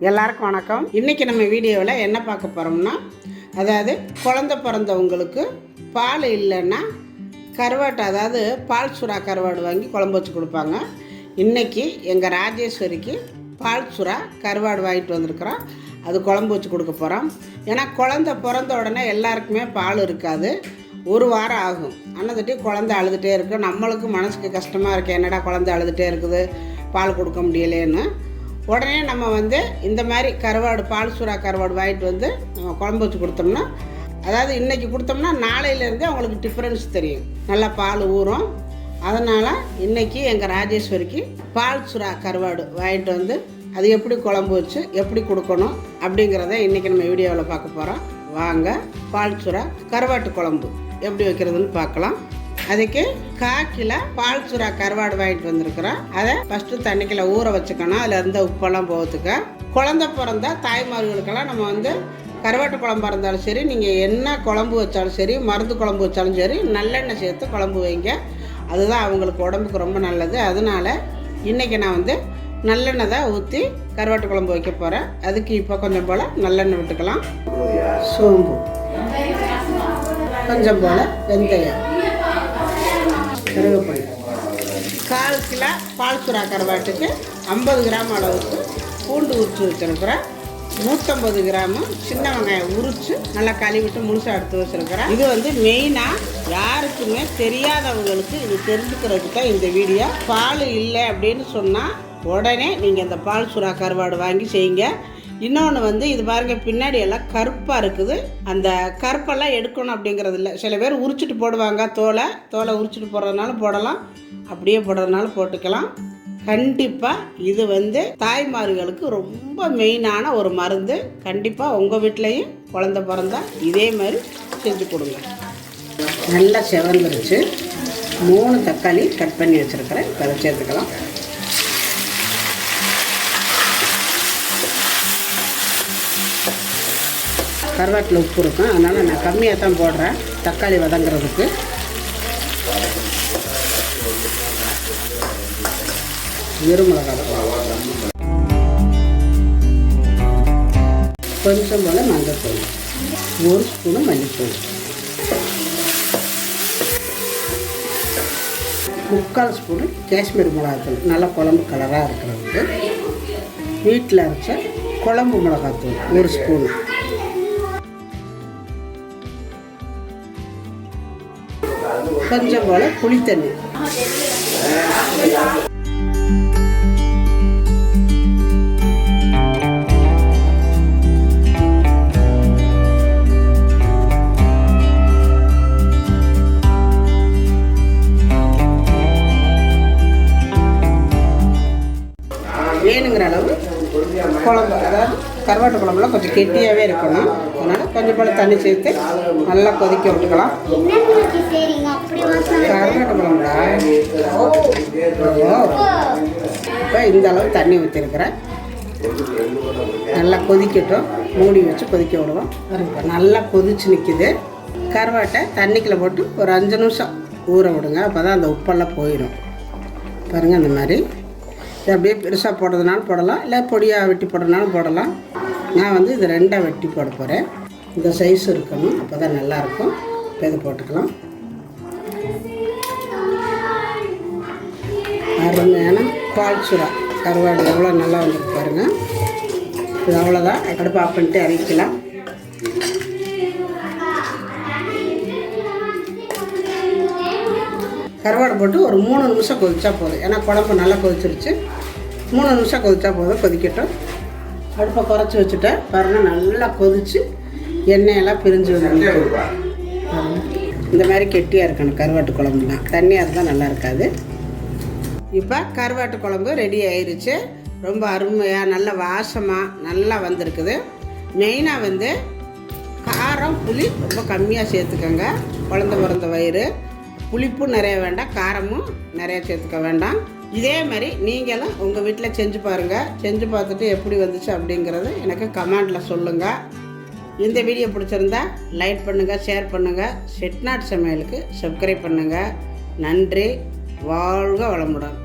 எல்லாருக்கும் வணக்கம். இன்றைக்கி நம்ம வீடியோவில் என்ன பார்க்க போகிறோம்னா, அதாவது குழந்தை பிறந்தவங்களுக்கு பால் இல்லைன்னா கருவாட்டு, அதாவது பால் சுறா கருவாடு வாங்கி குழம்பு வச்சு கொடுப்பாங்க. இன்றைக்கி எங்கள் ராஜேஸ்வரிக்கு பால் சுறா கருவாடு வாங்கிட்டு வந்திருக்கிறோம். அது குழம்பு வச்சு கொடுக்க போகிறோம். ஏன்னா குழந்தை பிறந்த உடனே எல்லாருக்குமே பால் இருக்காது, ஒரு வாரம் ஆகும். அன்னதட்டி குழந்தை அழுதுகிட்டே இருக்குது. நம்மளுக்கு மனசுக்கு கஷ்டமாக இருக்குது, என்னடா குழந்தை அழுதுகிட்டே இருக்குது, பால் கொடுக்க முடியலேன்னு. உடனே நம்ம இந்த மாதிரி கருவாடு, பால் சுறா கருவாடு வாங்கிட்டு நம்ம குழம்பு வச்சு கொடுத்தோம்னா, அதாவது இன்றைக்கி கொடுத்தோம்னா நாளையிலேருந்தே அவங்களுக்கு டிஃப்ரென்ஸ் தெரியும், நல்லா பால் ஊறும். அதனால் இன்றைக்கி எங்கள் ராஜேஸ்வரிக்கு பால் சுறா கருவாடு வாங்கிட்டு அது எப்படி குழம்பு வச்சு எப்படி கொடுக்கணும் அப்படிங்கிறத இன்றைக்கி நம்ம வீடியோவில் பார்க்க போகிறோம். வாங்க பால் சுறா கருவாட்டு குழம்பு எப்படி வைக்கிறதுன்னு பார்க்கலாம். அதுக்கு 1/4 கிலோ பால் சுறா கருவாடு வாங்கிட்டு வந்திருக்கிறோம். அதை ஃபஸ்ட்டு தண்ணிக்குள்ள ஊற வச்சுக்கணும். அதில் இருந்த உப்பெல்லாம் போகிறதுக்கு. குழந்தை பிறந்தா தாய்மார்களுக்கெல்லாம் நம்ம கருவாட்டு குழம்பு இருந்தாலும் சரி, நீங்கள் என்ன குழம்பு வச்சாலும் சரி, மருந்து குழம்பு வச்சாலும் சரி, நல்லெண்ணெய் சேர்த்து குழம்பு வைங்க. அதுதான் அவங்களுக்கு உடம்புக்கு ரொம்ப நல்லது. அதனால் இன்றைக்கி நான் நல்லெண்ணெய் தான் ஊற்றி கருவாட்டு குழம்பு வைக்க போகிறேன். அதுக்கு இப்போ கொஞ்சம் போல் நல்லெண்ணெய் விட்டுக்கலாம். சோம்பு, கொஞ்சம் போல் வெந்தயம், கருவேப்பிலை. 1/4 கிலோ பால் சுறா கருவாட்டுக்கு 50 கிராம் அளவுக்கு பூண்டு உரிச்சு வச்சுருக்கிறேன். 150 கிராமு சின்ன வெங்காயம் உரித்து நல்லா கழுவிட்டு முழுசாக எடுத்து வச்சுருக்கிறேன். இது மெயினாக யாருக்குமே தெரியாதவங்களுக்கு இது தெரிஞ்சுக்கிறதுக்கு தான் இந்த வீடியோ. பால் இல்லை அப்படின்னு சொன்னால் உடனே நீங்கள் இந்த பால் சுறா கருவாடு வாங்கி செய்யுங்க. இன்னொன்று இது பாருங்கள், பின்னாடி எல்லாம் கருப்பாக இருக்குது. அந்த கருப்பெல்லாம் எடுக்கணும் அப்படிங்கிறது இல்லை. சில பேர் உரிச்சிட்டு போடுவாங்க, தோலை உரிச்சிட்டு போடுறதுனால போடலாம், அப்படியே போடுறதுனால போட்டுக்கலாம். கண்டிப்பாக இது தாய்மார்களுக்கு ரொம்ப மெயினான ஒரு மருந்து. கண்டிப்பாக உங்கள் வீட்லேயும் குழந்தை பிறந்தா இதே மாதிரி செஞ்சு கொடுங்க. நல்லா செவந்துருச்சு. 3 தக்காளி கட் பண்ணி வச்சுருக்கிறேன். அதை சேர்த்துக்கலாம். கருவாட்டில் உப்பு இருக்கும், அதனால் நான் கம்மியாக தான் போடுறேன் தக்காளி வதங்கிறதுக்கு. வெறுமிளகாய், கொஞ்சம் போல் மஞ்சள்தூள், 1 ஸ்பூனு மல்லித்தூள், 3/4 ஸ்பூனு காஷ்மீர் மிளகாத்தூள், நல்லா குழம்பு கலராக இருக்கிறதுக்கு. வீட்டில் அரைச்ச குழம்பு மிளகாத்தூள் 1 ஸ்பூனு, கொஞ்சம் போல் புளித்தண்ணி. வேணுங்கிற அளவு குழம்பு, அதாவது கருவாட்டு குழம்புலாம் கொஞ்சம் கெட்டியாகவே இருக்கணும். அதனால் கொஞ்சம் போல் தண்ணி சேர்த்து நல்லா கொதிக்க விட்டுக்கலாம். கருவாட்டு குழம்புடா. இப்போ இந்த அளவு தண்ணி ஊற்றிருக்கிறேன். நல்லா கொதிக்கட்டும், மூடி வச்சு கொதிக்க விடுவோம். நல்லா கொதிச்சு நிற்கிது. கருவாட்டை தண்ணிக்குள்ளே போட்டு ஒரு 5 நிமிஷம் ஊற விடுங்க. அப்போ தான் அந்த உப்பெல்லாம் போயிடும். பாருங்கள், அந்த மாதிரி. இது அப்படியே பெருசாக போடுறதுனாலும் போடலாம், இல்லை பொடியாக வெட்டி போடுறதுனாலும் போடலாம். நான் இது 2ஆக வெட்டி போட போகிறேன். இந்த சைஸ் இருக்கணும், அப்போ தான் நல்லாயிருக்கும். இப்போ இதை போட்டுக்கலாம். அருமையான பால் சுறா கருவாடு எவ்வளோ நல்லா வந்துருக்கு பாருங்கள். இது அவ்வளோதான். அடுப்பு ஆஃப் பண்ணிட்டு இறக்கிக்கலாம். கருவாடு போட்டு ஒரு 3 நிமிஷம் கொதிச்சா போதும். ஏன்னா குழம்பு நல்லா கொதிச்சிருச்சு. 3 நிமிஷம் கொதிச்சா போதும். கொதிக்கட்டும். அடுப்பை குறைச்சி வச்சுட்டேன். பாருங்கள், நல்லா கொதித்து எண்ணெயெல்லாம் பிரிஞ்சு வந்து இந்த மாதிரி கெட்டியாக இருக்கணும் கருவாட்டு குழம்புலாம். தண்ணியாக இருந்தால் நல்லா இருக்காது. இப்போ கருவாட்டு குழம்பு ரெடி ஆயிடுச்சு. ரொம்ப அருமையாக நல்ல வாசமாக நல்லா வந்திருக்குது. மெயினாக காரம் புளி ரொம்ப கம்மியாக சேர்த்துக்கோங்க. குழந்தை பிறந்த வயிறு. புளிப்பும் நிறைய வேண்டாம், காரமும் நிறையா சேர்த்துக்க வேண்டாம். இதே மாதிரி நீங்களும் உங்கள் வீட்டில் செஞ்சு பாருங்கள். செஞ்சு பார்த்துட்டு எப்படி வந்துச்சு அப்படிங்கிறத எனக்கு கமெண்டில் சொல்லுங்கள். இந்த வீடியோ பிடிச்சிருந்தா லைக் பண்ணுங்கள், ஷேர் பண்ணுங்கள். செட்டிநாடு சமையலுக்கு சப்ஸ்கிரைப் பண்ணுங்கள். நன்றி. வாழ்க வளமுடன்.